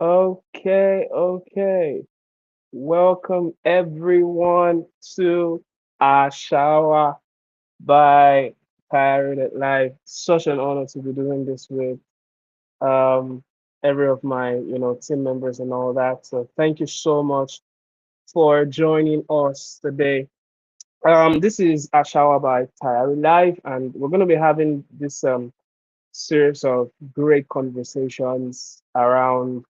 Okay. Welcome everyone to Àṣà Wa by Tayari.live. Such an honor to be doing this with um every of my team members and all that. So thank you so much for joining us today. This is Àṣà Wa by Tayari.live, and we're going to be having this series of great conversations around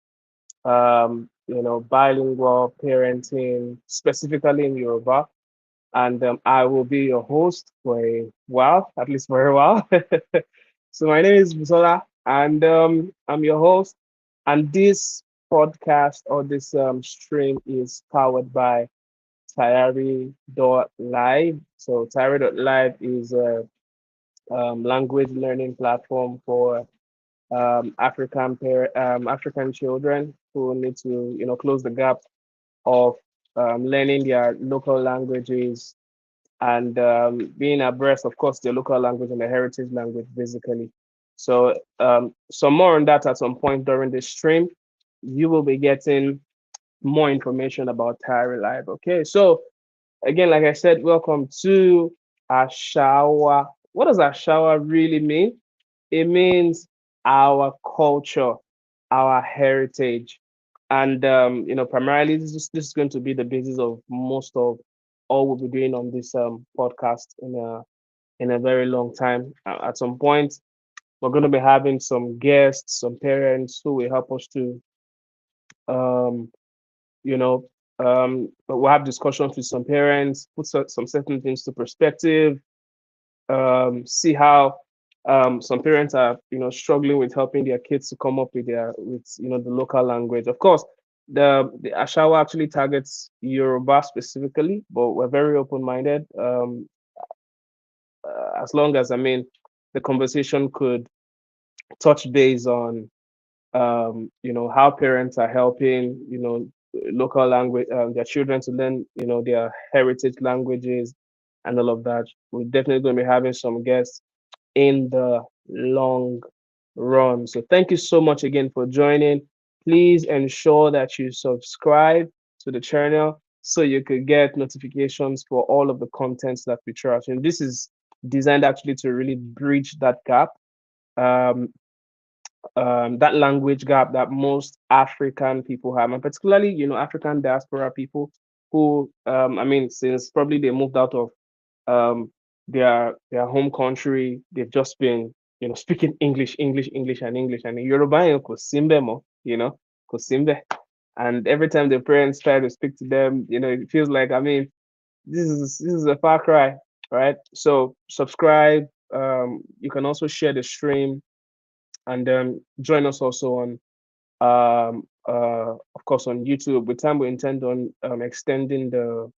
bilingual parenting, specifically in Yoruba. And I will be your host for a while, at least for a while. So my name is Busola, and I'm your host. And this podcast or this stream is powered by Tayari.live. So Tayari.live is a language learning platform for African children who need to close the gap of learning their local languages and being abreast, of course, their local language and the heritage language, basically. So some more on that at some point during the stream. You will be getting more information about Tayari.live. Okay, so again, like I said, welcome to Àṣà Wa. What does Àṣà Wa really mean? It means our culture, our heritage, and primarily this is going to be the basis of most of all we'll be doing on this podcast in a very long time. At some point, we're going to be having some guests, some parents who will help us to um, you know we'll have discussions with some parents, put some certain things to perspective, see how some parents are struggling with helping their kids to come up with the local language. Of course, the Ashawa actually targets Yoruba specifically, but we're very open minded. As long as the conversation could touch base on how parents are helping local language their children to learn their heritage languages and all of that. We're definitely going to be having some guests in the long run. So thank you so much again for joining. Please ensure that you subscribe to the channel so you could get notifications for all of the contents that we try. And this is designed actually to really bridge that gap, um, that language gap that most African people have, and particularly African diaspora people who, since probably they moved out of um, their home country. They've just been speaking English, and Yoruba yẹn kò sí ńbẹ̀ mọ́, kò sí ńbẹ̀. And every time the parents try to speak to them, it feels like this is a far cry, right? So subscribe. You can also share the stream and join us also on of course on YouTube. With time we intend on extending the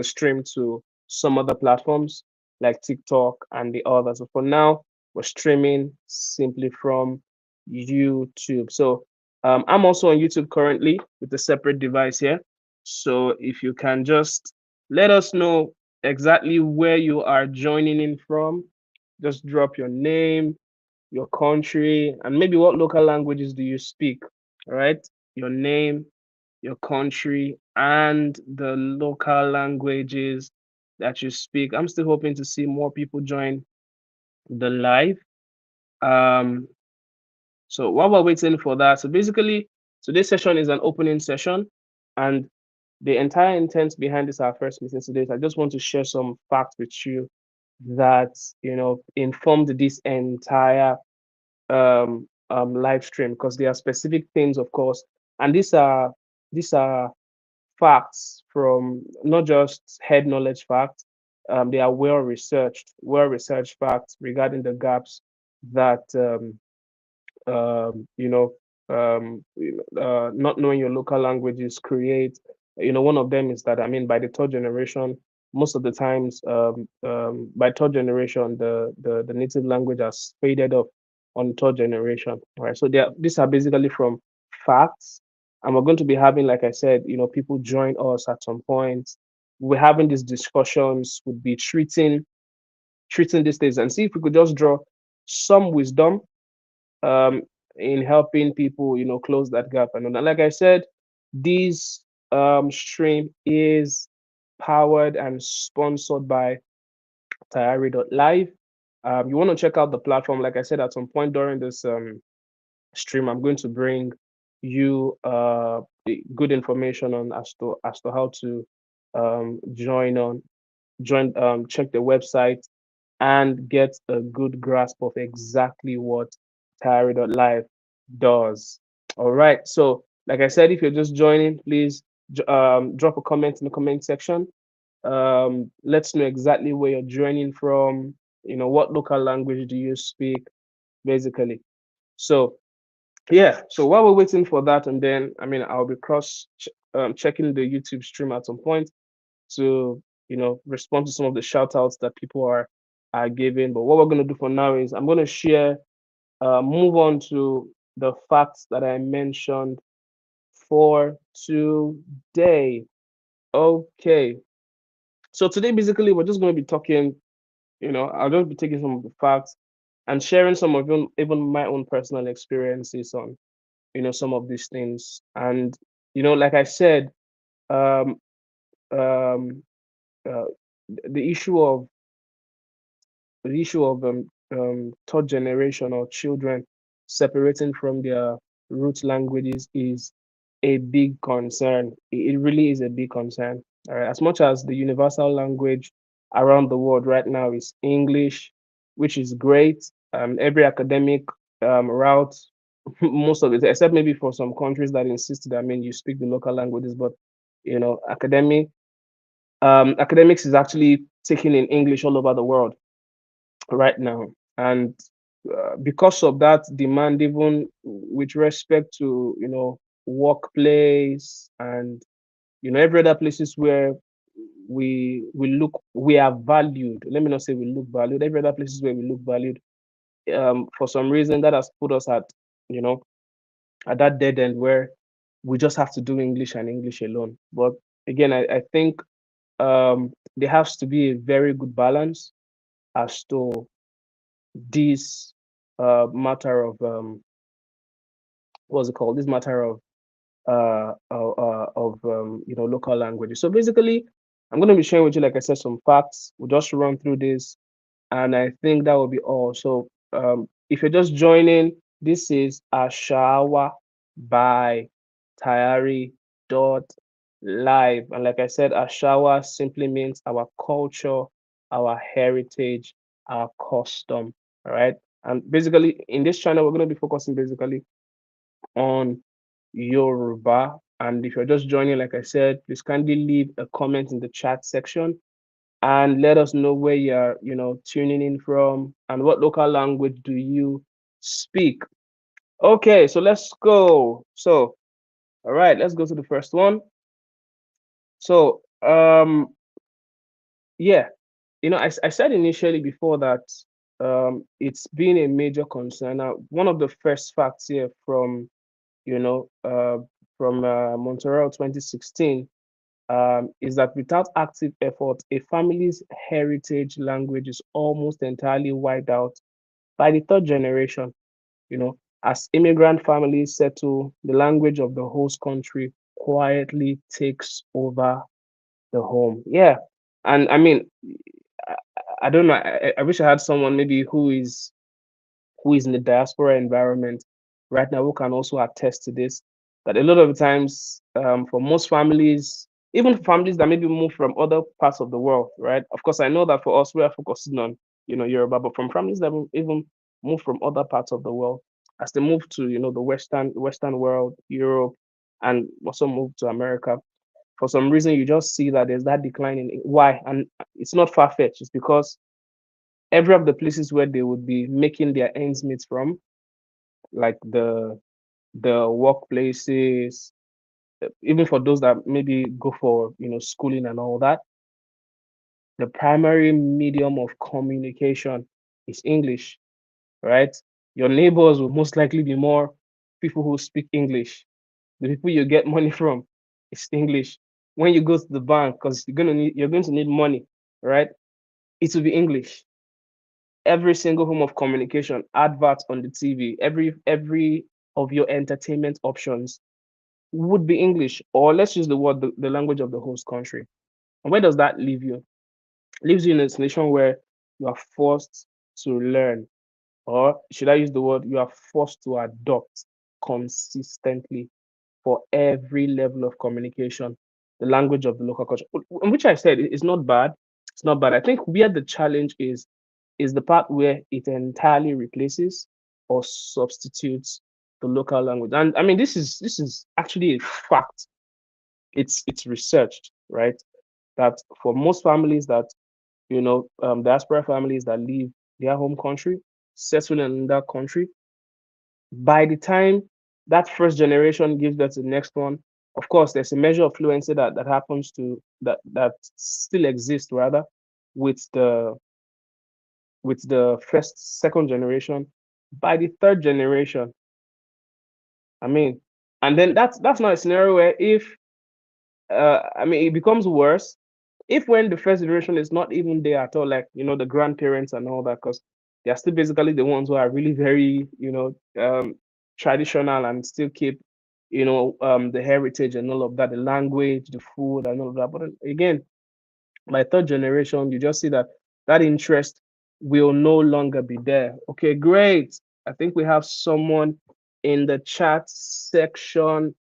stream to some other platforms like TikTok and the others. So for now, we're streaming simply from YouTube. So I'm also on YouTube currently with a separate device here. So if you can just let us know exactly where you are joining in from, just drop your name, your country, and maybe what local languages do you speak. All right, your name, your country, and the local languages that you speak. I'm still hoping to see more people join the live. Um, so while we're waiting for that, so basically today's session is an opening session, and the entire intent behind this our first meeting today is I just want to share some facts with you that informed this entire live stream, because there are specific things, of course, and these are facts from not just head knowledge facts. They are well researched facts regarding the gaps that um, you know not knowing your local languages create. One of them is that by the third generation, most of the times by third generation the native language has faded off on third generation. Right, so these are basically from facts, and we're going to be having, like I said, people join us at some point. We're having these discussions, would be treating these things and see if we could just draw some wisdom in helping people, close that gap. And like I said, this stream is powered and sponsored by Tayari.live. You want to check out the platform. Like I said, at some point during this stream, I'm going to bring you good information on as to how to join, check the website and get a good grasp of exactly what Tayari.live does. All right. So, like I said, if you're just joining, please drop a comment in the comment section. Let's know exactly where you're joining from. What local language do you speak, basically. So, yeah. So while we're waiting for that, and then I'll be checking the YouTube stream at some point to respond to some of the shout outs that people are giving. But what we're going to do for now is I'm going to move on to the facts that I mentioned for today. Okay. So today, basically, we're just going to be talking, I'll just be taking some of the facts and sharing some of even my own personal experiences on, some of these things. And, like I said, um, um, uh, the issue of third generation or children separating from their root languages is a big concern. It really is a big concern. All right. As much as the universal language around the world right now is English, which is great. Every academic route, most of it, except maybe for some countries that insist that you speak the local languages, but academics is actually taken in English all over the world right now. And because of that demand, even with respect to workplace and every other places where we are valued. Let me not say we look valued. Every other places where we look valued, for some reason that has put us you know at that dead end where we just have to do English and English alone. But again, I think there has to be a very good balance as to this matter of what's it called? This matter of local languages. So basically, I'm going to be sharing with you, like I said, some facts. We'll just run through this, and I think that will be all. So if you're just joining, this is Àṣà Wa by Tayari.live, and like I said, Àṣà Wa simply means our culture, our heritage, our custom. All right. And basically, in this channel, we're going to be focusing basically on Yoruba. And if you're just joining, like I said, please kindly leave a comment in the chat section and let us know where you're, tuning in from and what local language do you speak. Okay, so let's go. So, all right, let's go to the first one. So, yeah, I said initially before that it's been a major concern. Now, one of the first facts here from you know, from Montreal 2016, is that without active effort, a family's heritage language is almost entirely wiped out by the third generation. As immigrant families settle, the language of the host country quietly takes over the home. Yeah. And I, I don't know. I wish I had someone maybe who is in the diaspora environment right now who can also attest to this. That a lot of times, for most families, even for families that maybe move from other parts of the world, right? Of course, I know that for us, we are focusing on Yoruba, but from families that even move from other parts of the world, as they move to the Western world, Europe, and also move to America, for some reason you just see that there's that decline in why, and it's not far fetched. It's because every of the places where they would be making their ends meet from, like the workplaces, even for those that maybe go for schooling and all that, the primary medium of communication is English, right? Your neighbors will most likely be more people who speak English. The people you get money from is English. When you go to the bank, because you're going to need money, right? It will be English. every single form of communication, adverts on the TV, every of your entertainment options would be English, or let's use the word the language of the host country. And where does that leave you? It leaves you in a situation where you are forced to learn, or should I use the word you are forced to adopt consistently for every level of communication, the language of the local culture, which I said is not bad. It's not bad. I think where the challenge is the part where it entirely replaces or substitutes the local language. And I mean, this is actually a fact. It's researched, right? That for most families that diaspora families that leave their home country, settle in that country, by the time that first generation gives birth to the next one, of course, there's a measure of fluency that happens to that still exists rather with the first second generation. By the third generation, I mean, and then that's not a scenario where if I mean it becomes worse if when the first generation is not even there at all, like the grandparents and all that, because they are still basically the ones who are really very traditional and still keep the heritage and all of that, the language, the food and all of that. But then again, by third generation, you just see that that interest will no longer be there. Okay, great. I think we have someone in the chat section.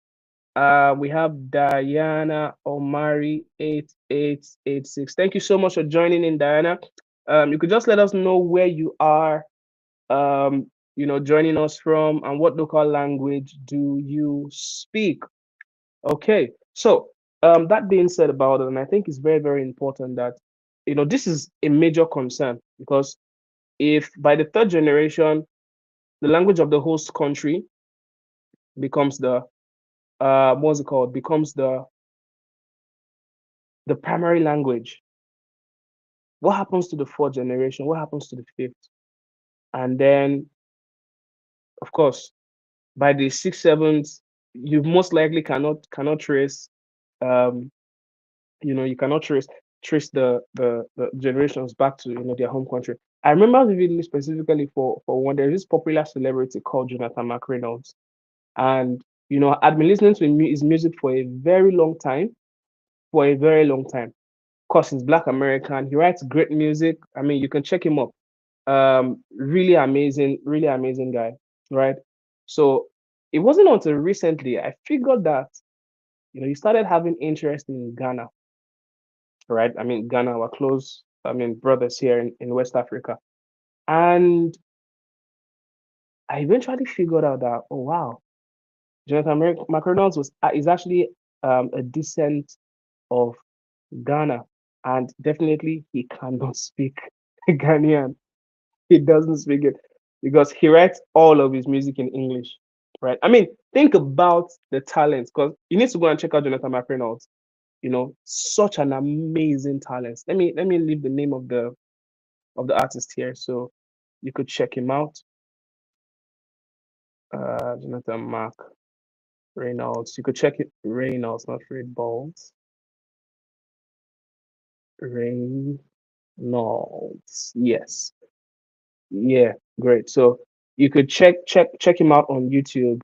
We have Diana Omari 8886. Thank you so much for joining in, Diana. You could just let us know where you are, joining us from, and what local language do you speak. Okay, so that being said about it, and I think it's very, very important that this is a major concern, because if by the third generation the language of the host country becomes the what's it called, becomes the primary language, what happens to the fourth generation? What happens to the fifth? And then, of course, by the sixth, seventh, you most likely cannot trace um you cannot trace the generations back to their home country. I remember vividly, specifically for one, there's this popular celebrity called Jonathan McReynolds, and I'd been listening to his music for a very long time, for a very long time. Of course, he's Black American. He writes great music. I mean, you can check him up. Really amazing guy, right? So it wasn't until recently I figured that he started having interest in Ghana, right? I mean, Ghana were close, I mean, brothers here in West Africa. And I eventually figured out that, oh wow, Jonathan McReynolds is actually a descent of Ghana, and definitely he cannot speak Ghanaian. He doesn't speak it because he writes all of his music in English, right? I mean, think about the talent, because you need to go and check out Jonathan McReynolds. Such an amazing talent. Let me leave the name of the artist here so you could check him out. Jonathan Mark Reynolds. You could check it. Reynolds, not Red Balls. Reynolds. Yes. Yeah, great. So you could check him out on YouTube.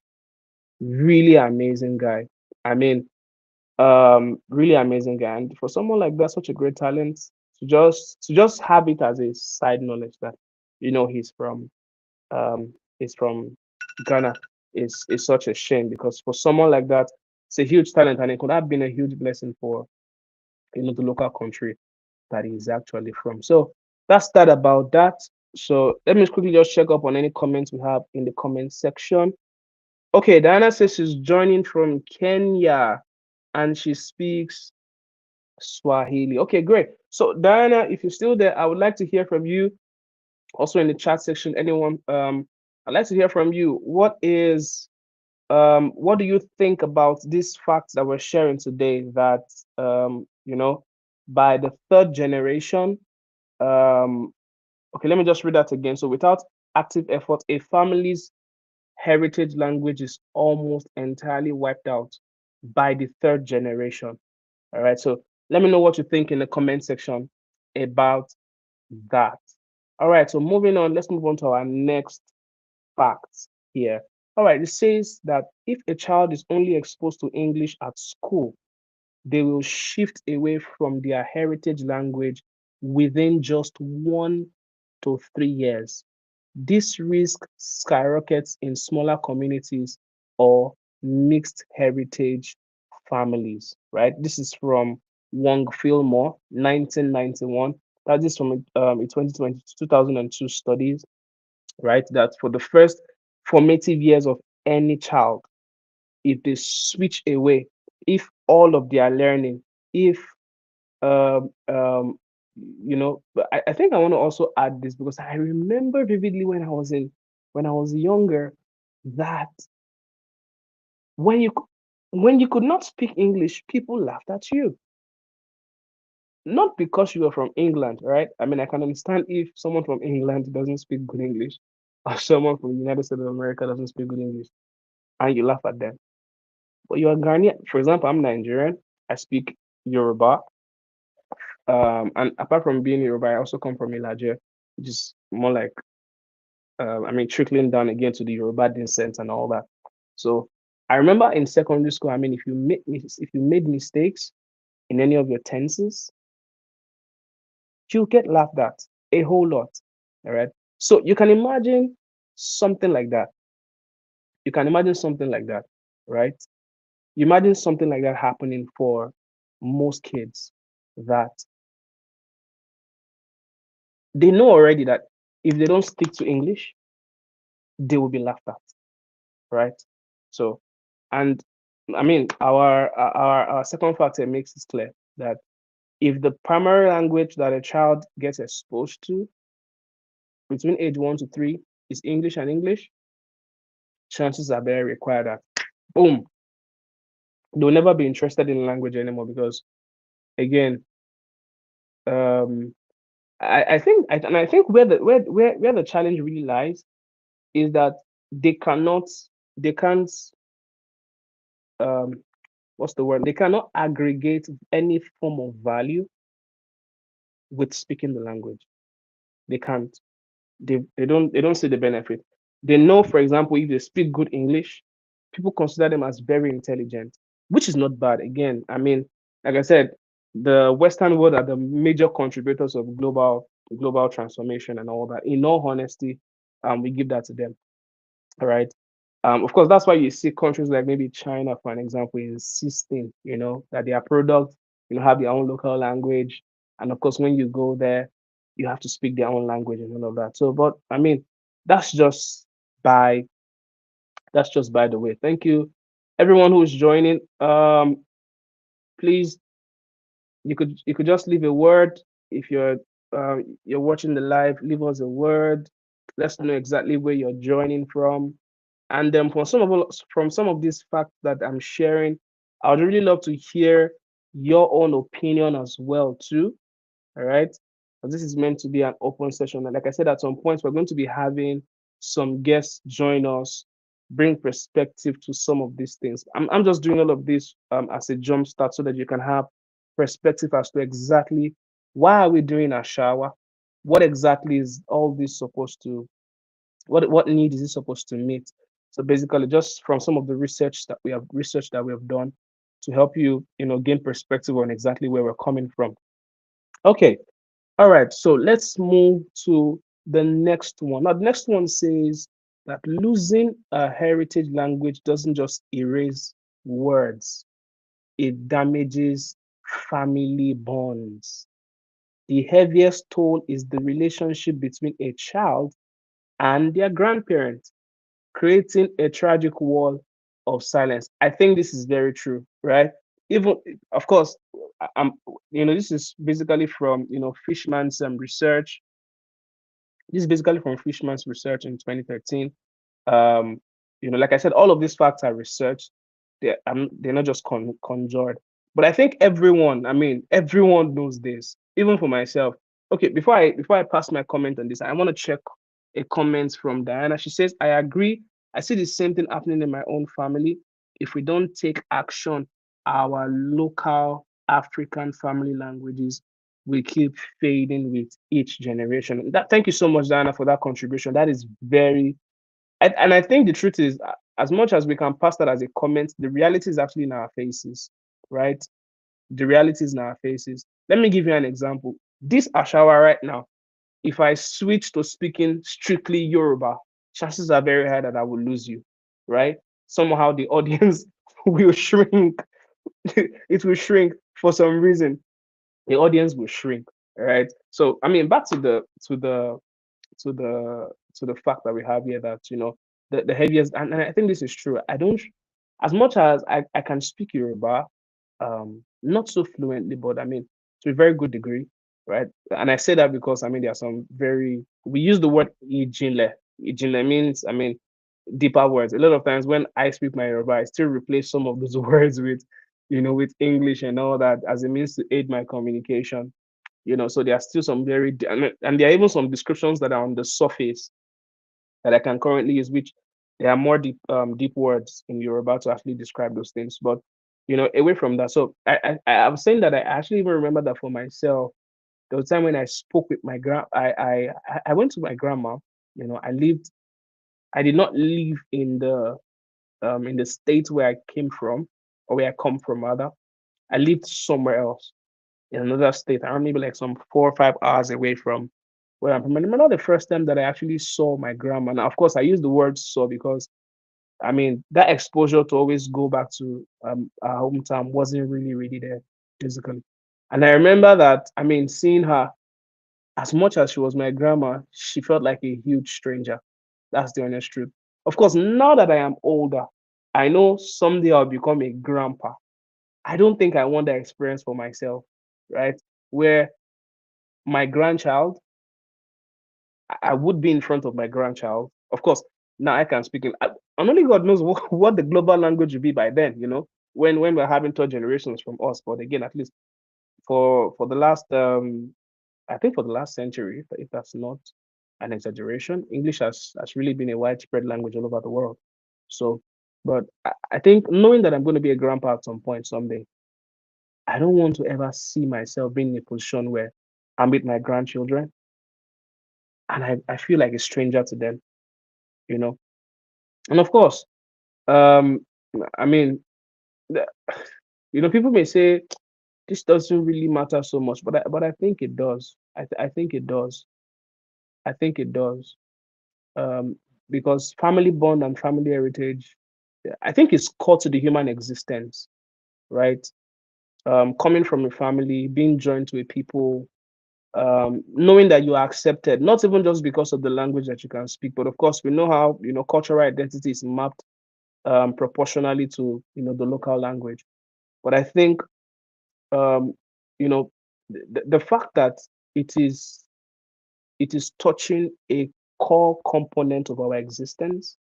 Really amazing guy. I mean, really amazing guy. And for someone like that, such a great talent, to just have it as a side knowledge that he's from Ghana is such a shame, because for someone like that, it's a huge talent, and it could have been a huge blessing for the local country that he's actually from. So that's that about that. So let me quickly just check up on any comments we have in the comment section. Okay, Diana says she's joining from Kenya and she speaks Swahili. Okay, great. So Diana, if you're still there, I would like to hear from you. Also in the chat section, anyone, I'd like to hear from you. What do you think about these facts that we're sharing today, that by the third generation, okay, let me just read that again. So without active effort, a family's heritage language is almost entirely wiped out by the third generation. All right. So let me know what you think in the comment section about that. All right, so moving on, let's move on to our next fact here. All right, it says that if a child is only exposed to English at school, they will shift away from their heritage language within just 1 to 3 years. This risk skyrockets in smaller communities or mixed heritage families, right? This is from Wong Fillmore, 1991. That is from a 2020 2002 studies, right? That for the first formative years of any child, if they switch away, if all of their learning, if um um but I think I want to also add this because I remember vividly when I was younger that when you c- when you could not speak English, people laughed at you. Not because you were from England, right? I mean, I can understand if someone from England doesn't speak good English, or someone from the United States of America doesn't speak good English, and you laugh at them. But you're Ghanaian, for example, I'm Nigerian. I speak Yoruba. And apart from being Yoruba, I also come from Ilaje, which is more like, I mean, trickling down again to the Yoruba descent and all that. So I remember in secondary school, I mean, if you made mistakes in any of your tenses, you get laughed at a whole lot. All right. So you can imagine something like that. You can imagine something like that, right? You imagine something like that happening for most kids that they know already that if they don't stick to English, they will be laughed at, right? So, and I mean, our second factor makes it clear that if the primary language that a child gets exposed to between age 1 to 3 is English and English, chances are very required that boom, they'll never be interested in language anymore because again, um, I think where the challenge really lies is that they cannot they can't um what's the word? They cannot aggregate any form of value with speaking the language. They can't. They don't see the benefit. They know, for example, if they speak good English, people consider them as very intelligent, which is not bad. Again, I mean, like I said, the Western world are the major contributors of global transformation and all that. In all honesty, we give that to them. All right. Of course, that's why you see countries like maybe China, for an example, insisting, that their product, have their own local language. And of course, when you go there, you have to speak their own language and all of that. So, but I mean, that's just by that's just by the way. Thank you, everyone who's joining. Please, you could just leave a word if you're watching the live. Leave us a word. Let's know exactly where you're joining from. And then from some of these facts that I'm sharing, I would really love to hear your own opinion as well too. All right. This is meant to be an open session. And like I said, at some points, we're going to be having some guests join us, bring perspective to some of these things. I'm just doing all of this as a jump start so that you can have perspective as to exactly why are we doing Àṣà Wa? What exactly is all this supposed to what need is it supposed to meet? So basically, just from some of the research that we have done to help you, gain perspective on exactly where we're coming from. Okay, all right. So let's move to the next one. Now, the next one says that losing a heritage language doesn't just erase words; it damages family bonds. The heaviest toll is the relationship between a child and their grandparent, creating a tragic wall of silence. I think this is very true, right? Even, of course, I'm, this is basically from, Fishman's research. This is basically from Fishman's research in 2013. um like I said, all of these facts are researched. They're not just conjured. But I think everyone, I mean, everyone knows this, even for myself. Okay, before I pass my comment on this, I want to check a comment from Diana. She says, I agree. I see the same thing happening in my own family. If we don't take action, our local African family languages will keep fading with each generation. That, thank you so much, Diana, for that contribution. That is very, and I think the truth is, as much as we can pass that as a comment, the reality is actually in our faces, right? The reality is in our faces. Let me give you an example. This Àṣà Wa right now, if I switch to speaking strictly Yoruba, chances are very high that I will lose you, right? Somehow the audience will shrink. It will shrink for some reason. The audience will shrink, right? So I mean, back to the fact that we have here, that the heaviest, and I think this is true. I don't, as much as I can speak Yoruba, not so fluently, but I mean to a very good degree, right? And I say that because I mean there are some very, we use the word ijinle. Ijinle means, I mean, deeper words. A lot of times when I speak my Yoruba, I still replace some of those words with, with English and all that, as a means to aid my communication. So there are still some very, and there are even some descriptions that are on the surface that I can currently use, which there are more deep words in Yoruba to actually describe those things. But away from that, so I was saying that I actually even remember that for myself, there was a time when I spoke with my I went to my grandma. I did not live in the state where I came from, or where I come from rather. I lived somewhere else in another state, around maybe like some 4 or 5 hours away from where I'm from. I remember the first time that I actually saw my grandma. Now, of course, I use the word saw because I mean that exposure to always go back to our hometown wasn't really there physically. And I remember that, I mean, seeing her, as much as she was my grandma, she felt like a huge stranger. That's the honest truth. Of course, now that I am older, I know someday I'll become a grandpa. I don't think I want that experience for myself, right? Where my grandchild, I would be in front of my grandchild. Of course, now I can speak and only God knows what the global language will be by then, when we're having third generations from us. But again, at least for the last I think for the last century, if that's not an exaggeration, English has really been a widespread language all over the world. So, but I think knowing that I'm going to be a grandpa at some point someday, I don't want to ever see myself being in a position where I'm with my grandchildren and I feel like a stranger to them, you know. And of course, um, I mean, the- people may say this doesn't really matter so much, but I think it does. I think it does. I think it does. Um, because family bond and family heritage, I think it's core to the human existence, right? Coming from a family, being joined to a people, knowing that you are accepted, not even just because of the language that you can speak, but of course we know how cultural identity is mapped proportionally to the local language. But I think um, you know the fact that it is it is touching a core component of our existence,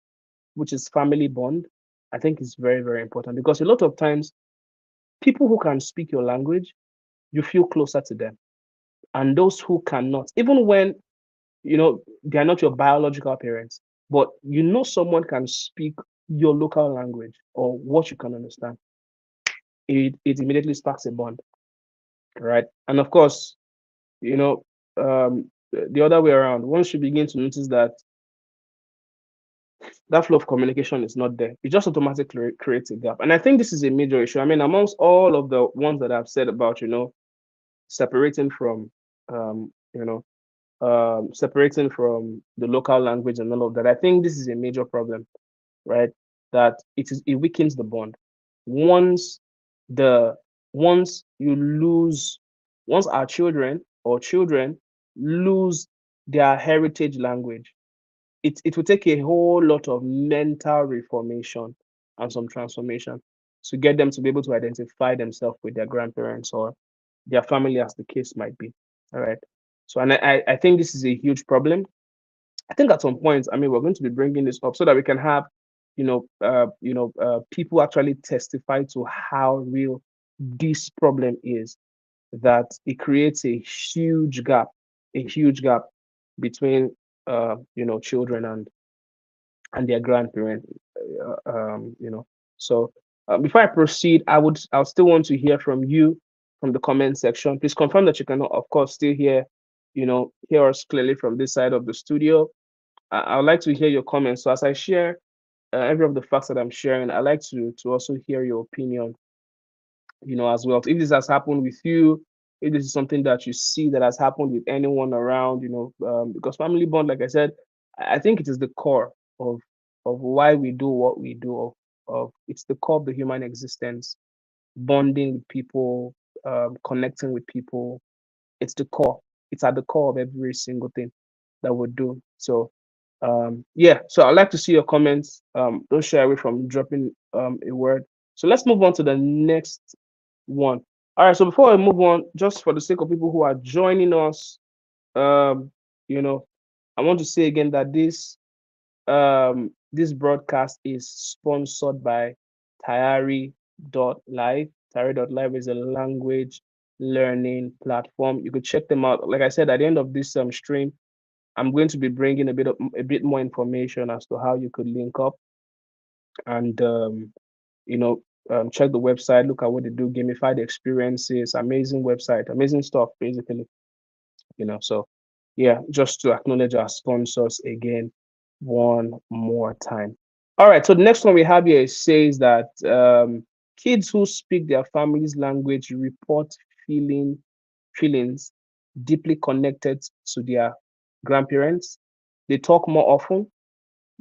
which is family bond, I think is very, very important, because a lot of times people who can speak your language, you feel closer to them. And those who cannot, even when they are not your biological parents, but someone can speak your local language or what you can understand, it immediately sparks a bond, right? And of course, you know, the other way around, once you begin to notice that that flow of communication is not there, it just automatically creates a gap. And I think this is a major issue. I mean, amongst all of the ones that I've said about, separating from, separating from the local language and all of that, I think this is a major problem, right? That it weakens the bond. Once the once you lose, once our children lose their heritage language, it will take a whole lot of mental reformation and some transformation to get them to be able to identify themselves with their grandparents or their family, as the case might be. All right. So, and I think this is a huge problem. I think at some point, I mean, we're going to be bringing this up so that we can have, people actually testify to how real this problem is. That it creates a huge gap between, children and their grandparent. Uh, um, you know. So before I proceed, I would still want to hear from you. from the comment section. Please confirm that you can, of course, still hear us clearly from this side of the studio. I would like to hear your comments. So as I share every of the facts that I'm sharing, I like to also hear your opinion, as well. If this has happened with you, if this is something that you see that has happened with anyone around, because family bond, like I said, I think it is the core of why we do what we do. Of it's the core of the human existence, bonding with people, connecting with people. It's the core. It's at the core of every single thing that we do. So, yeah. So I'd like to see your comments. Don't shy away from dropping a word. So let's move on to the next one. All right. So before I move on, just for the sake of people who are joining us, um, you know, I want to say again that this broadcast is sponsored by Tayari.live. Tayari.live is a language learning platform. You could check them out. Like I said, at the end of this stream, I'm going to be bringing a bit more information as to how you could link up and you know check the website, look at what they do, gamified experiences, amazing website, amazing stuff, basically. So yeah, just to acknowledge our sponsors again one more time. All right, so the next one we have here says that kids who speak their family's language report feeling feelings deeply connected to their grandparents. They talk more often,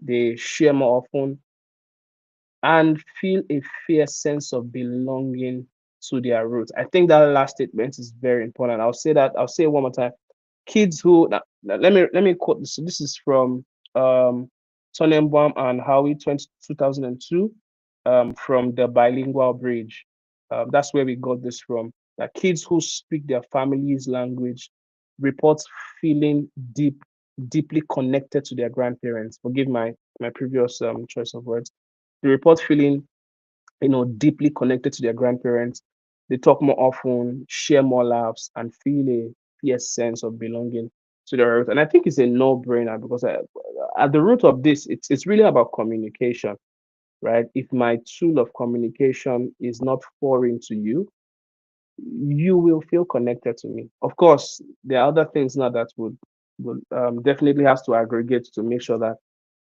they share more often, and feel a fierce sense of belonging to their roots. I think that last statement is very important. I'll say it one more time. Kids who let me quote this. So this is from Tonnenbaum and Howie 2002 from the Bilingual Bridge. That's where we got this from. That kids who speak their family's language report feeling deeply connected to their grandparents. Forgive my previous choice of words. They report feeling deeply connected to their grandparents. They talk more often, share more laughs, and feel a fierce sense of belonging to their earth. And I think it's a no-brainer because at the root of this, it's really about communication, right? If my tool of communication is not foreign to you, you will feel connected to me. Of course, there are other things now that would definitely has to aggregate to make sure that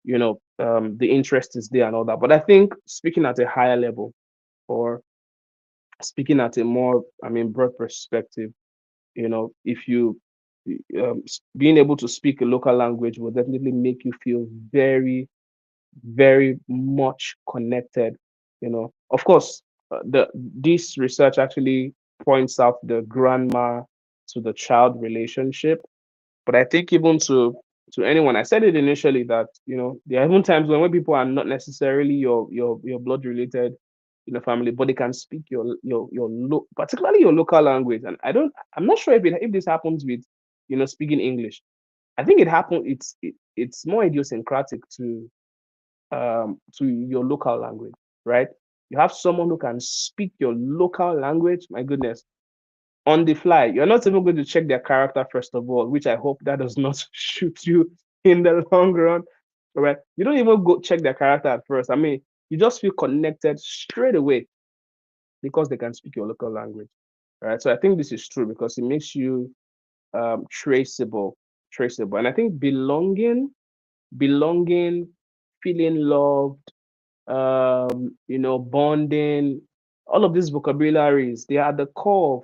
the interest is there and all that. But I think speaking at a higher level, or speaking at a more, broad perspective, if you being able to speak a local language will definitely make you feel very, very much connected. Of course, the this research actually points out the grandma to the child relationship, but I think even to anyone, I said it initially that there are even times when people are not necessarily your blood related, family, but they can speak particularly your local language. And I'm not sure if this happens with speaking English. I think it happens. It's more idiosyncratic to your local language, right? You have someone who can speak your local language. My goodness, on the fly. You're not even going to check their character first of all, which I hope that does not shoot you in the long run. All right. You don't even go check their character at first. You just feel connected straight away because they can speak your local language. All right. So I think this is true because it makes you traceable. Traceable. And I think belonging, feeling loved, bonding, all of these vocabularies, they are the core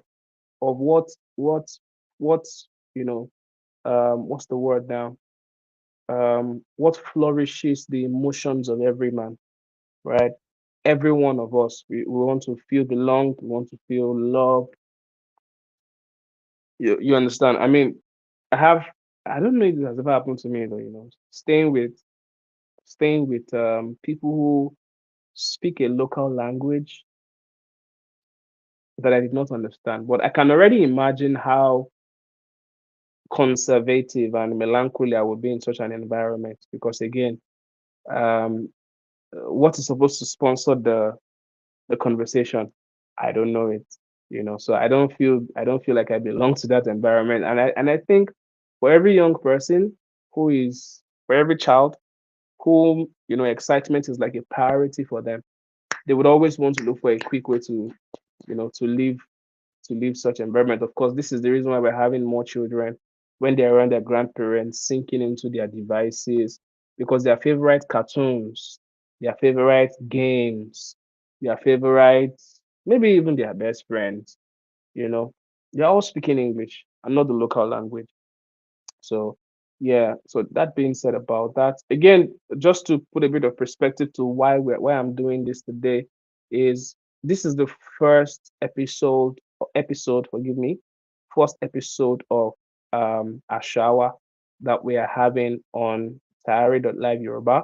of what what's the word now, what flourishes the emotions of every man, right? Every one of us, we want to feel belonged, we want to feel loved. You understand? I have, I don't know if this has ever happened to me though, staying with people who speak a local language that I did not understand, but I can already imagine how conservative and melancholy I would be in such an environment because again, um, what is supposed to sponsor the conversation? I don't know it, so I don't feel like I belong to that environment. And I think for every young person for every child whom excitement is like a priority for them, they would always want to look for a quick way to live to live such environment. Of course, this is the reason why we're having more children when they're around their grandparents, sinking into their devices because their favorite cartoons, their favorite games, their favorite, maybe even their best friends, you know, they're all speaking English and not the local language. So, yeah. So that being said about that, again, just to put a bit of perspective to why I'm doing this today, is this is the first episode, forgive me, first episode of Àṣà Wa that we are having on Tayari.live Yoruba,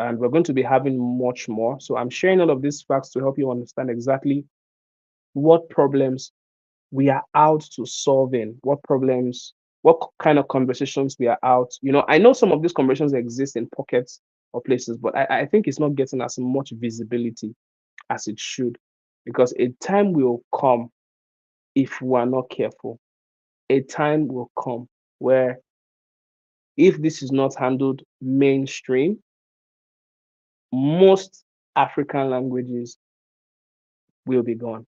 and we're going to be having much more. So I'm sharing all of these facts to help you understand exactly what problems we are out to solving, what problems, what kind of conversations we are out. I know some of these conversations exist in pockets or places, but I think it's not getting as much visibility as it should, because a time will come, if we are not careful, a time will come where, if this is not handled mainstream, most African languages will be gone.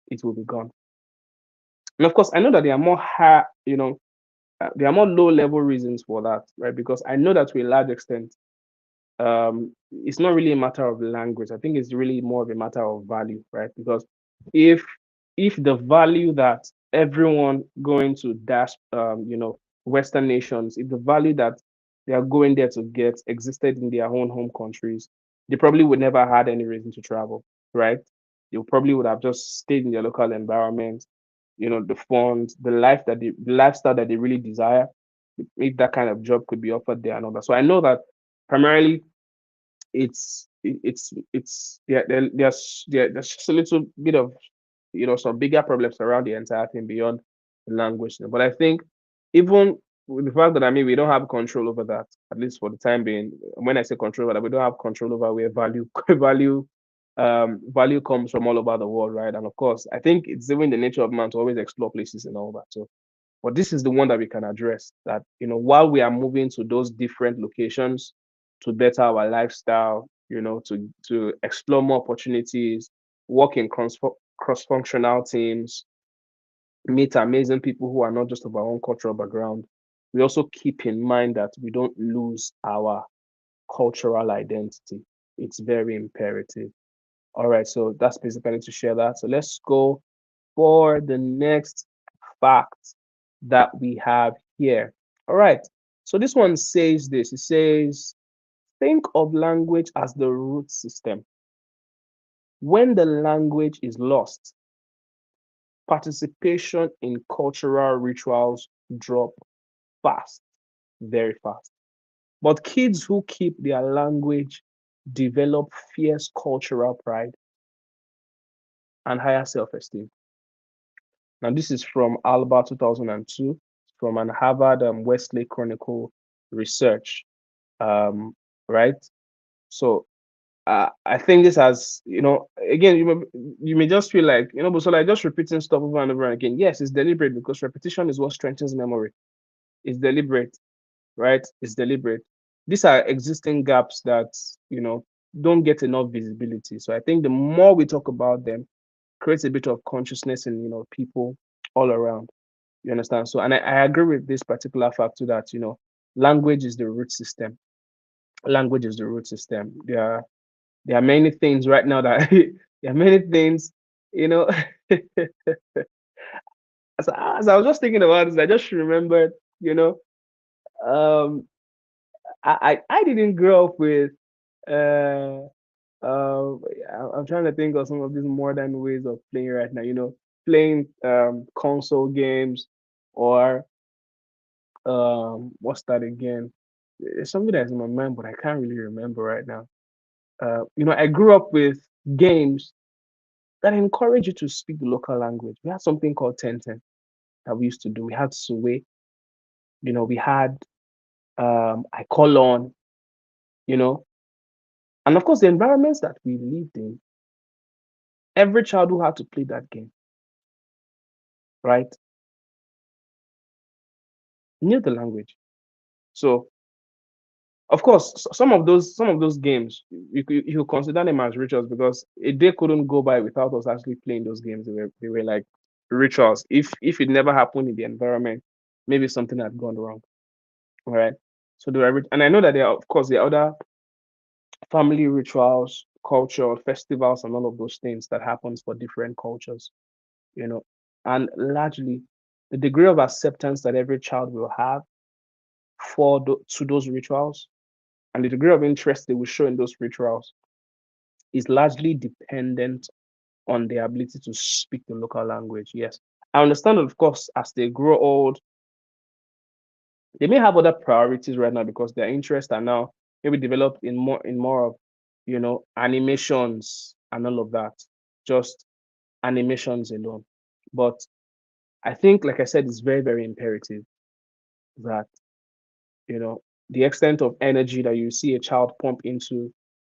It will be gone. And of course, I know that there are more high, there are more low level reasons for that, right? Because I know that to a large extent, it's not really a matter of language. I think it's really more of a matter of value, right? Because if if the value that everyone going to Western nations, if the value that they are going there to get existed in their own home countries, they probably would never had any reason to travel, right? They probably would have just stayed in their local environment, the funds, the lifestyle that they really desire, if that kind of job could be offered there and all that. So I know that primarily it's there's just a little bit of some bigger problems around the entire thing beyond the language. But I think, even with the fact that, I mean, we don't have control over that, at least for the time being. When I say control over that, we don't have control over where value comes from all over the world, right? And of course, I think it's even the nature of man to always explore places and all that. So, but this is the one that we can address, that while we are moving to those different locations to better our lifestyle, to explore more opportunities, work in cross-functional teams, meet amazing people who are not just of our own cultural background, we also keep in mind that we don't lose our cultural identity. It's very imperative. All right, so that's basically to share that. So let's go for the next fact that we have here. All right, so this one says this. It says, think of language as the root system. When the language is lost, participation in cultural rituals drop fast, very fast. But kids who keep their language develop fierce cultural pride and higher self-esteem. Now, this is from Alba 2002, from an Harvard Wesley Chronicle research, um, right? So I think this has, again, you may just feel like, but so like just repeating stuff over and over again. Yes, it's deliberate, because repetition is what strengthens memory. It's deliberate, right? It's deliberate. These are existing gaps that, don't get enough visibility. So I think the more we talk about them, creates a bit of consciousness in, people all around. You understand? So, and I agree with this particular fact too, that, language is the root system. Language is the root system. There are many things right now that there are many things, you know. as I was just thinking about this, I just remembered, um, I didn't grow up with uh I'm trying to think of some of these modern ways of playing right now, playing console games, or what's that again? It's something that's in my mind, but I can't really remember right now. I grew up with games that encourage you to speak the local language. We had something called Tenten that we used to do. We had Suwe, we had I call on, you know, and of course the environments that we lived in, every child who had to play that game, right, knew the language. So Of course, some of those games you consider them as rituals because a day couldn't go by without us actually playing those games. They were like rituals. If it never happened in the environment, maybe something had gone wrong. All right. So they were, and I know that there are, of course, there are other family rituals, culture, festivals, and all of those things that happens for different cultures. You know, and largely the degree of acceptance that every child will have to those rituals and the degree of interest they will show in those rituals is largely dependent on their ability to speak the local language. Yes. I understand, of course, as they grow old, they may have other priorities right now because their interests are now maybe developed in more of, animations and all of that. Just animations alone. But I think, like I said, it's very, very imperative that, you know, the extent of energy that you see a child pump into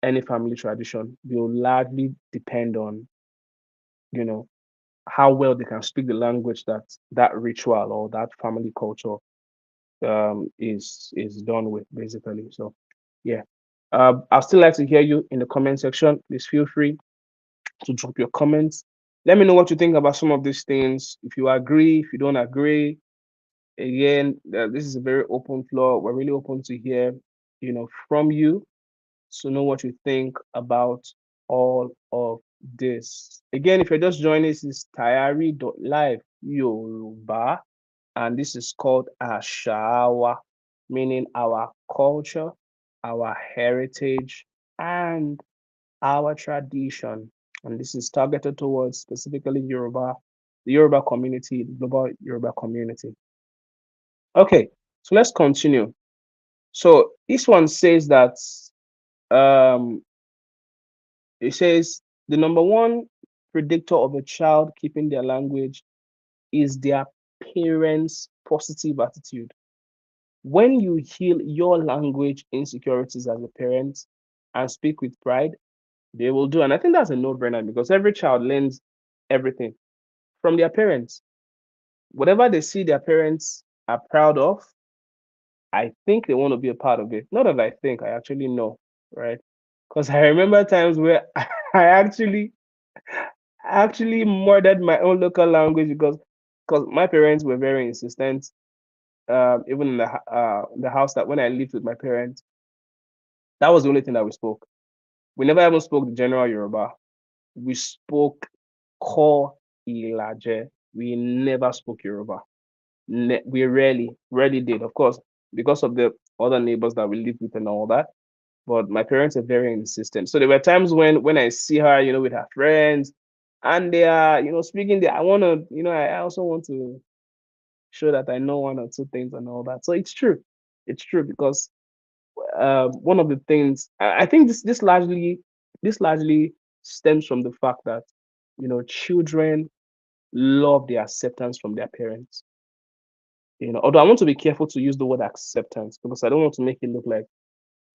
any family tradition will largely depend on, you know, how well they can speak the language that that ritual or that family culture is done with, basically. So yeah. I'd still like to hear you in the comment section. Please feel free to drop your comments. Let me know what you think about some of these things. If you agree, if you don't agree, again, this is a very open floor. We're really open to hear, from you, to know what you think about all of this. Again, if you're just joining, this is Tayari.live Yoruba, and this is called Àṣà Wa, meaning our culture, our heritage, and our tradition. And this is targeted towards specifically Yoruba, the Yoruba community, the global Yoruba community. Okay, so let's continue. So this one says that um, it says the number one predictor of a child keeping their language is their parents' positive attitude. When you heal your language insecurities as a parent and speak with pride, they will do. And I think that's a no-brainer because every child learns everything from their parents. Whatever they see their parents are proud of, I think they want to be a part of it. Not that I think, I actually know, right? Because I remember times where I actually murdered my own local language because my parents were very insistent. Even in the house that when I lived with my parents, that was the only thing that we spoke. We never even spoke the general Yoruba. We spoke Ko Ilaje. We never spoke Yoruba. We rarely did. Of course, because of the other neighbors that we lived with and all that. But my parents are very insistent. So there were times when I see her, with her friends, and they are, speaking there. I want to, I also want to show that I know one or two things and all that. So it's true. It's true because one of the things I think this largely stems from the fact that children love the acceptance from their parents. Although I want to be careful to use the word acceptance because I don't want to make it look like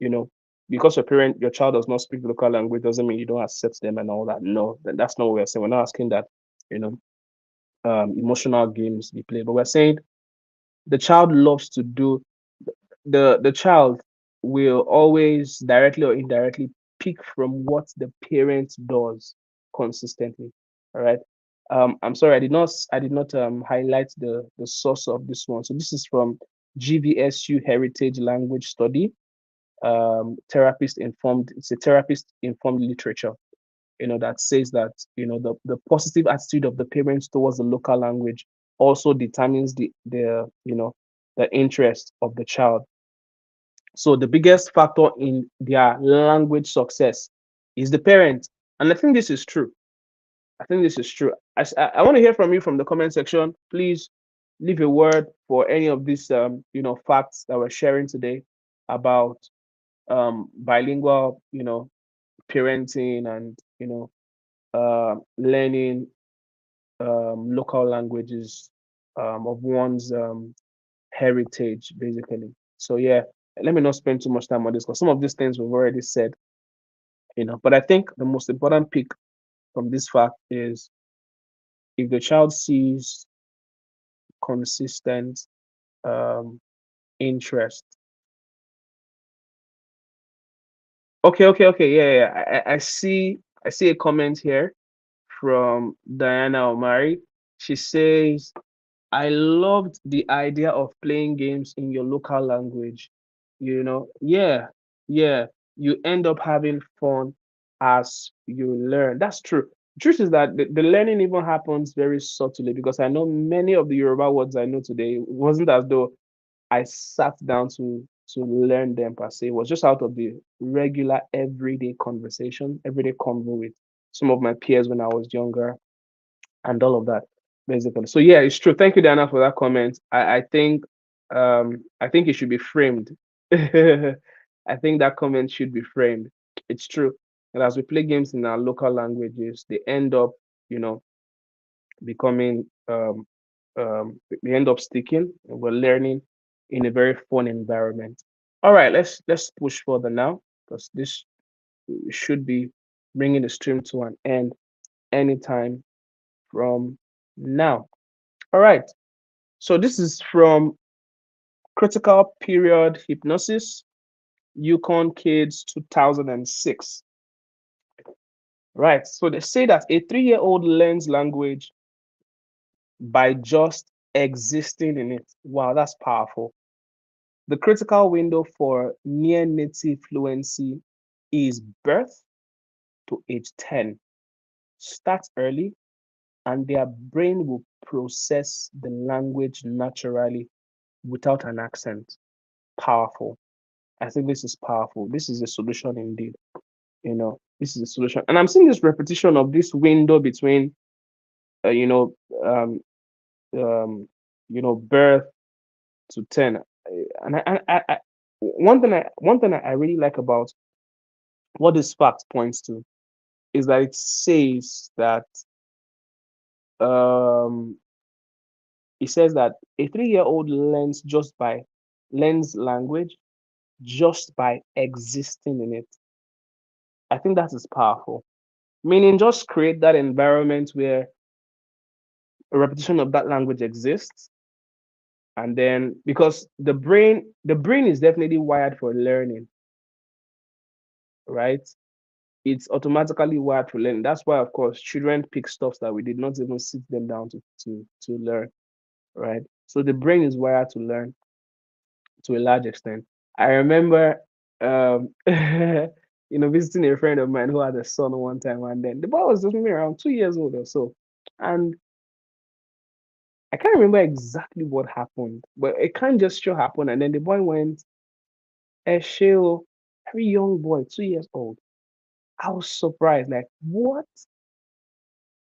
you know because your child does not speak the local language doesn't mean you don't accept them and all that. No, that's not what we're saying. We're not asking that you know emotional games be played, but we're saying the child loves to do the child will always directly or indirectly pick from what the parent does consistently. All right. I'm sorry, I did not highlight the source of this one. So this is from GVSU Heritage Language Study. It's a therapist informed literature, that says that, the positive attitude of the parents towards the local language also determines the interest of the child. So the biggest factor in their language success is the parent. And I think this is true. I think this is true. I want to hear from you from the comment section. Please leave a word for any of these facts that we're sharing today about bilingual, parenting and learning local languages of one's heritage, basically. So yeah, let me not spend too much time on this because some of these things we've already said, But I think the most important pick from this fact is if the child sees consistent um, interest Okay. Yeah. I see a comment here from Diana Omari. She says, I loved the idea of playing games in your local language. Yeah, yeah. You end up having fun as you learn. That's true. Truth is that the learning even happens very subtly, because I know many of the Yoruba words I know today, it wasn't as though I sat down to learn them per se. It was just out of the regular everyday conversation, everyday convo with some of my peers when I was younger, and all of that, basically. So yeah, it's true. Thank you, Diana, for that comment. I think it should be framed. I think that comment should be framed. It's true. And as we play games in our local languages, they end up, you know, becoming they end up sticking, and we're learning in a very fun environment. All right, let's push further now, because this should be bringing the stream to an end anytime from now. All right. So this is from Critical Period Hypnosis, Yukon Kids 2006. Right. So they say that a 3-year-old learns language by just existing in it. Wow, that's powerful. The critical window for near native fluency is birth to age 10. Start early, and their brain will process the language naturally without an accent. Powerful. I think this is powerful. This is a solution indeed. This is a solution. And I'm seeing this repetition of this window between, uh, you know, um, birth to 10. One thing I really like about what this fact points to is that it says that, um, it says that a 3-year-old learns language just by existing in it. I think that is powerful. Meaning, just create that environment where a repetition of that language exists, and then, because the brain is definitely wired for learning, right? It's automatically wired for learning. That's why, of course, children pick stuff that we did not even sit them down to learn, right? So the brain is wired to learn to a large extent. I remember, visiting a friend of mine who had a son one time, and then the boy was just maybe around 2 years old or so. And I can't remember exactly what happened, but a kind gesture happened, and then the boy went, Esheo, very young boy, 2 years old. I was surprised, like, what?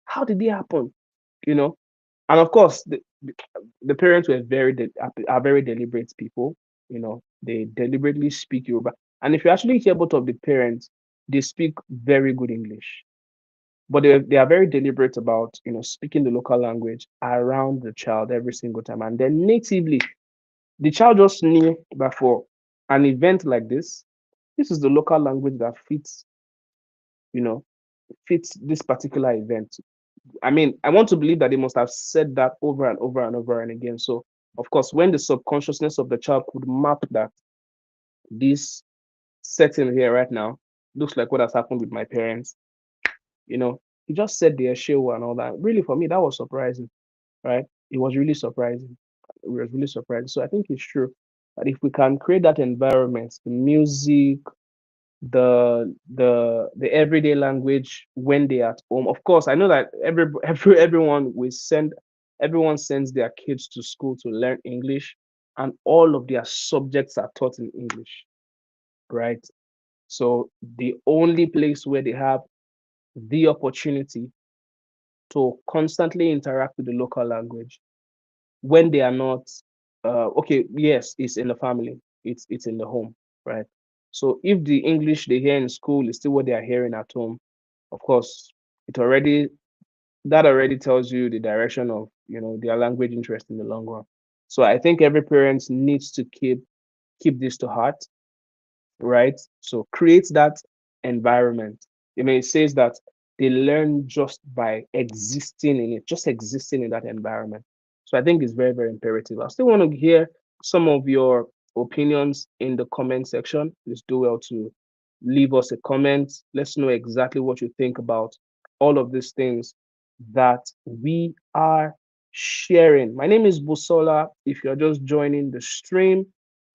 How did it happen? You know? And of course, the parents were are very deliberate people. They deliberately speak Yoruba. And if you actually hear both of the parents, they speak very good English. But they are very deliberate about, speaking the local language around the child every single time. And then natively, the child just knew that for an event like this is the local language that you know, fits this particular event. I mean, I want to believe that they must have said that over and over and over and again. So, of course, when the subconsciousness of the child could map that this setting here right now looks like what has happened with my parents, he just said the show and all that. Really, for me, that was surprising, right? It was really surprising. It was really surprising. So I think it's true that if we can create that environment, the music, the everyday language when they're at home. Of course, I know that everyone sends their kids to school to learn English, and all of their subjects are taught in English, right? So the only place where they have the opportunity to constantly interact with the local language when they are not, okay, yes, it's in the family, it's in the home, right? So if the English they hear in school is still what they are hearing at home, of course, it already that already tells you the direction of, their language interest in the long run. So I think every parent needs to keep this to heart, right? So create that environment. It says that they learn just by existing in it, just existing in that environment. So I think it's very, very imperative. I still want to hear some of your opinions in the comment section. Please do well to leave us a comment. Let's know exactly what you think about all of these things that we are sharing. My name is Busola. If you're just joining the stream,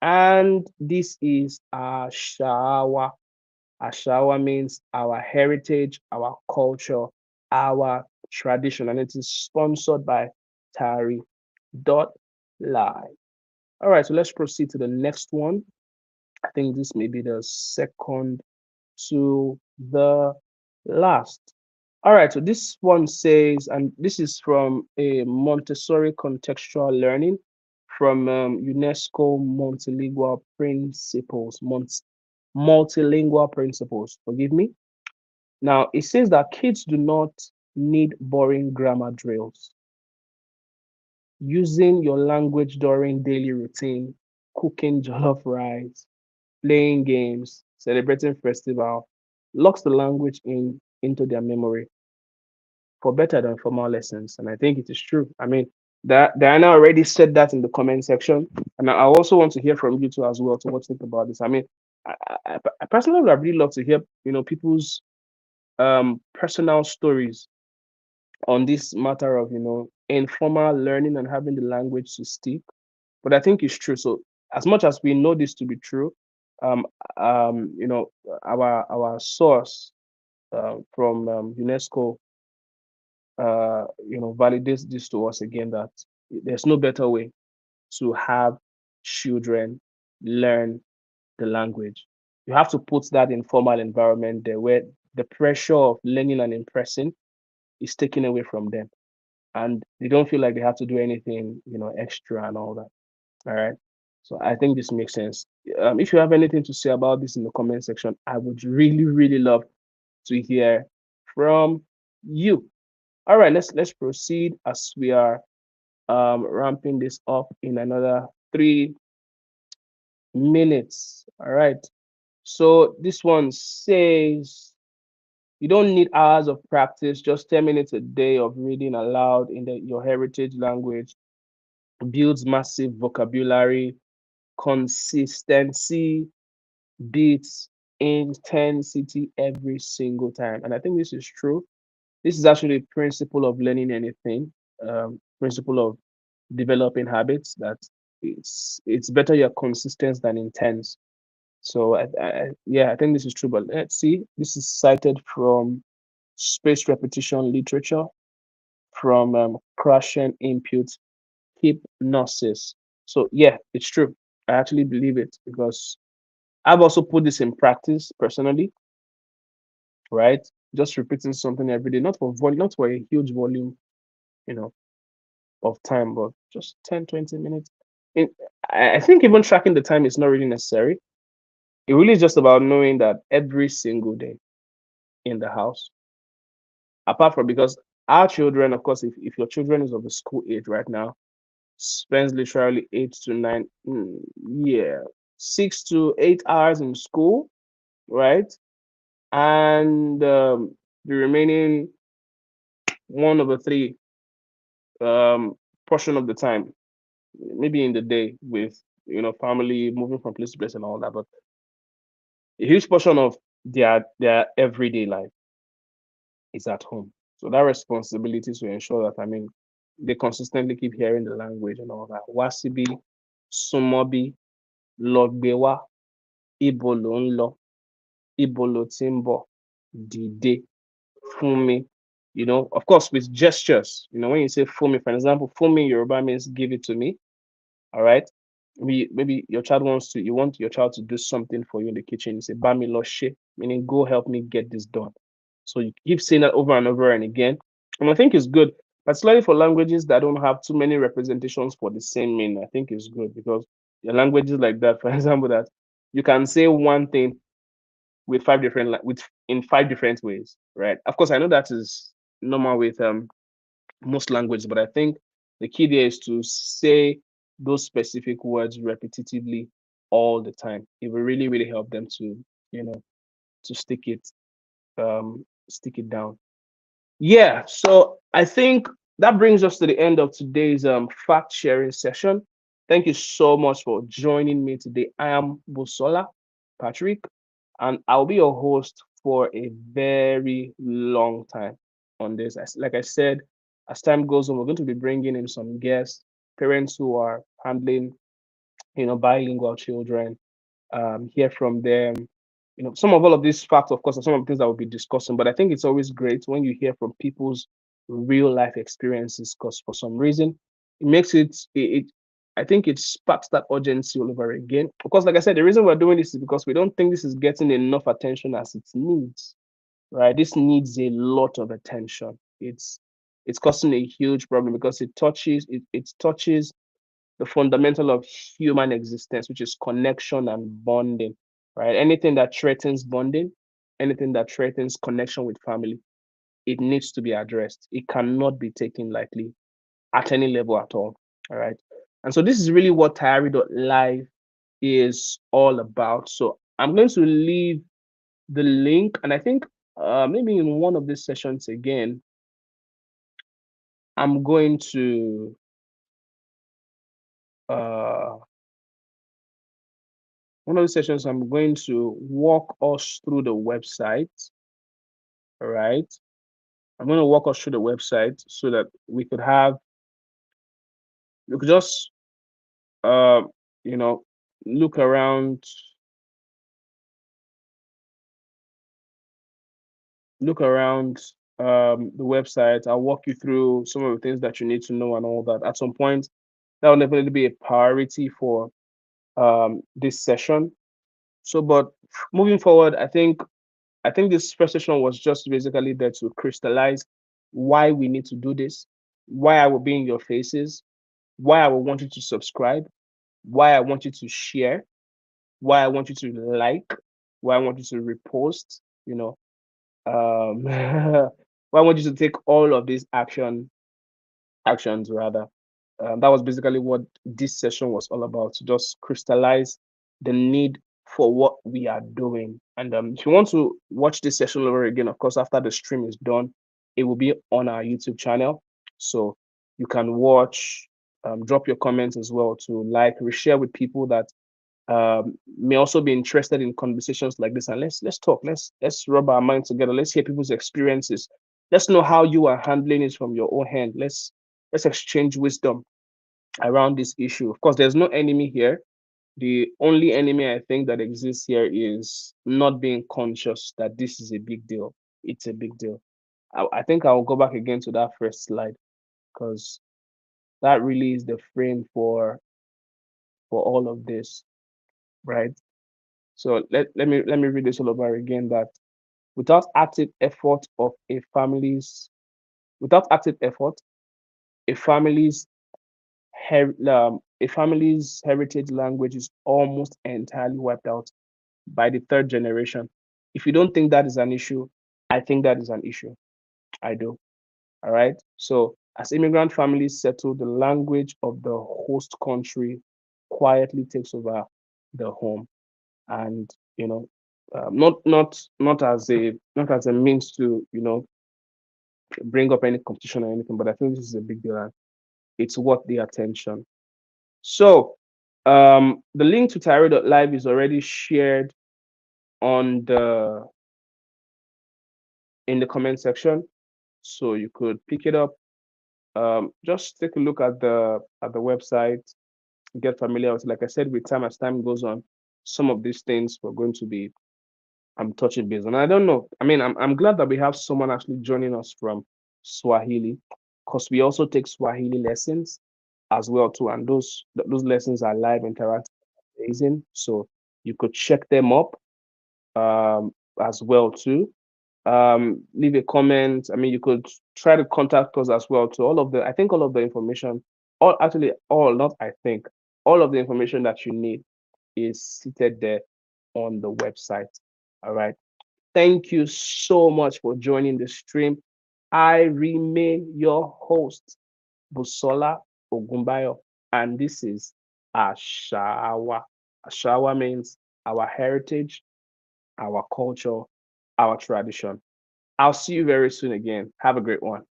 and this is Àṣà Wa. Àṣà Wa means our heritage, our culture, our tradition, and it is sponsored by Tayari.live. All right, so let's proceed to the next one. I think this may be the second to the last. All right, so this one says, and this is from a Montessori contextual learning from UNESCO multilingual principles. Forgive me. Now it says that kids do not need boring grammar drills. Using your language during daily routine, cooking jollof rice, playing games, celebrating festival, locks the language into their memory for better than formal lessons. And I think it is true. I mean, that Diana already said that in the comment section, and I also want to hear from you too as well to what you think about this. I mean, I personally would have really loved to hear people's personal stories on this matter of informal learning and having the language to stick. But I think it's true. So as much as we know this to be true, um, you know, our source from UNESCO, validates this to us again that there's no better way to have children learn the language. You have to put that in formal environment there where the pressure of learning and impressing is taken away from them, and they don't feel like they have to do anything, extra and all that. All right. So I think this makes sense. If you have anything to say about this in the comment section, I would really, really love to hear from you. All right, let's proceed as we are ramping this up in another 3 minutes. All right. So this one says you don't need hours of practice, just 10 minutes a day of reading aloud in your heritage language builds massive vocabulary, consistency, beats intensity every single time. And I think this is true. This is actually a principle of learning anything, principle of developing habits that it's better you're consistent than intense. So yeah, I think this is true. But let's see. This is cited from spaced repetition literature from crushing input hypnosis. So yeah, it's true. I actually believe it because I've also put this in practice personally, right? Just repeating something every day, not for a huge volume, you know, of time, but just 10, 20 minutes. In, I think even tracking the time is not really necessary. It really is just about knowing that every single day in the house, apart from because our children, of course, if your children is of the school age right now, spends literally 8 to 9, yeah, 6 to 8 hours in school, right? And the remaining 1/3 portion of the time, maybe in the day with family moving from place to place and all that, but a huge portion of their everyday life is at home. So that responsibility to ensure that they consistently keep hearing the language and all that. Wasibi, Sumobi, Logbewa, Ibo lo ń lọ, Ibo lo ti ń bọ̀, Dìde, fún mi. Of course, with gestures. When you say fún mi, for example, fún mi Yoruba means give it to me. All right. Maybe your child you want your child to do something for you in the kitchen. You say, Bami lo she, meaning go help me get this done. So you keep saying that over and over and again. And I think it's good, particularly for languages that don't have too many representations for the same meaning. I think it's good because your languages like that, for example, that you can say one thing with in 5 different ways, right? Of course, I know that is normal with most languages, but I think the key there is to say those specific words repetitively all the time. It will really, really help them to, to stick it down. Yeah, so I think that brings us to the end of today's fact sharing session. Thank you so much for joining me today. I am Busola Patrick. and I'll be your host for a very long time on this. Like I said, as time goes on, we're going to be bringing in some guests, parents who are handling, bilingual children, hear from them. Some of all of these facts, of course, are some of the things that we'll be discussing, but I think it's always great when you hear from people's real life experiences because for some reason it makes it I think it sparks that urgency all over again. Because, like I said, the reason we're doing this is because we don't think this is getting enough attention as it needs, right? This needs a lot of attention. It's causing a huge problem because it touches the fundamental of human existence, which is connection and bonding, right? Anything that threatens bonding, anything that threatens connection with family, it needs to be addressed. It cannot be taken lightly at any level at all. All right. And so this is really what Tayari.live is all about. So I'm going to leave the link, and I think maybe in one of these sessions again, I'm going to uh, one of the sessions, I'm going to walk us through the website. All right. I'm going to walk us through the website so that we could just, uh, you know, look around, look around the website. I'll walk you through some of the things that you need to know and all that. At some point, that will definitely be a priority for this session. So, but moving forward, I think this first session was just basically there to crystallize why we need to do this, why I will be in your faces, why I will want you to subscribe, why I want you to share, why I want you to like, why I want you to repost, why I want you to take all of these actions rather. That was basically what this session was all about, to just crystallize the need for what we are doing. And if you want to watch this session over again, of course, after the stream is done, it will be on our YouTube channel. So you can watch, drop your comments as well to like, reshare with people that may also be interested in conversations like this. And let's talk. Let's rub our minds together. Let's hear people's experiences. Let's know how you are handling it from your own hand. Let's exchange wisdom around this issue. Of course, there's no enemy here. The only enemy I think that exists here is not being conscious that this is a big deal. It's a big deal. I think I'll go back again to that first slide because that really is the frame for all of this, right? So let me read this all over again. That without active effort of a family's without active effort, a family's a family's heritage language is almost entirely wiped out by the third generation. If you don't think that is an issue, I think that is an issue. I do. All right. So as immigrant families settle, the language of the host country quietly takes over the home, and not as a means to bring up any competition or anything, but I think this is a big deal and it's worth the attention. So the link to Tayari.live is already shared on the in the comment section, so you could pick it up. Just take a look at the website, get familiar with it. Like I said, with time, as time goes on, some of these things we're going to be I'm touching base on. I don't know. I mean, I'm glad that we have someone actually joining us from Swahili, because we also take Swahili lessons as well too, and those lessons are live, interactive, amazing. So you could check them up as well too. Leave a comment. I mean, you could try to contact us as well too. I think all of the information, all actually all, not I think, all of the information that you need is seated there on the website. All right. Thank you so much for joining the stream. I remain your host, Busola Ogumbayo, and this is Àṣà Wa. Àṣà Wa means our heritage, our culture, our tradition. I'll see you very soon again. Have a great one.